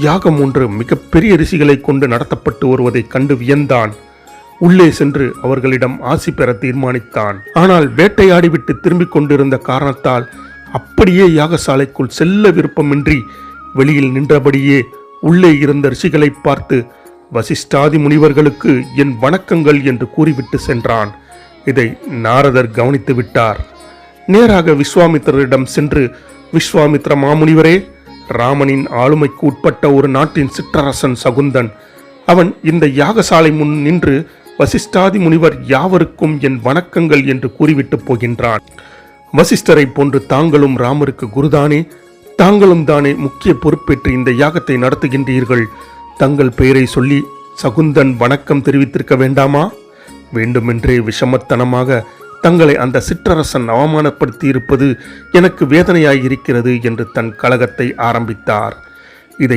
யாகம் ஒன்று மிகப்பெரிய ரிஷிகளை கொண்டு நடத்தப்பட்டு வருவதைக் கண்டு வியந்தான். உள்ளே சென்று அவர்களிடம் ஆசி பெற தீர்மானித்தான். ஆனால் வேட்டையாடிவிட்டு திரும்பிக் கொண்டிருந்த காரணத்தால் அப்படியே யாகசாலைக்குள் செல்ல விருப்பமின்றி வெளியில் நின்றபடியே உள்ளே இருந்த ரிஷிகளை பார்த்து வசிஷ்டாதி முனிவர்களுக்கு என் வணக்கங்கள் என்று கூறிவிட்டு சென்றான். இதை நாரதர் கவனித்து விட்டார். நேராக விஸ்வாமித்திரரிடம் சென்று, விஸ்வாமித்ர மாமுனிவரே, ராமனின் ஆளுமைக்கு உட்பட்ட ஒரு நாட்டின் சிற்றரசன் சகுந்தன். அவன் இந்த யாகசாலை முன் நின்று வசிஷ்டாதி முனிவர் யாவருக்கும் என் வணக்கங்கள் என்று கூறிவிட்டு போகின்றான். வசிஷ்டரை போன்று தாங்களும் ராமருக்கு குருதானே, தாங்களும் தானே முக்கிய பொறுப்பேற்று இந்த யாகத்தை நடத்துகின்றீர்கள். தங்கள் பெயரை சொல்லி சகுந்தன் வணக்கம் தெரிவித்திருக்க வேண்டாமா? வேண்டுமென்றே விஷமத்தனமாக தங்களை அந்த சிற்றரசன் அவமானப்படுத்தி இருப்பது எனக்கு வேதனையாயிருக்கிறது என்று தன் கலகத்தை ஆரம்பித்தார்.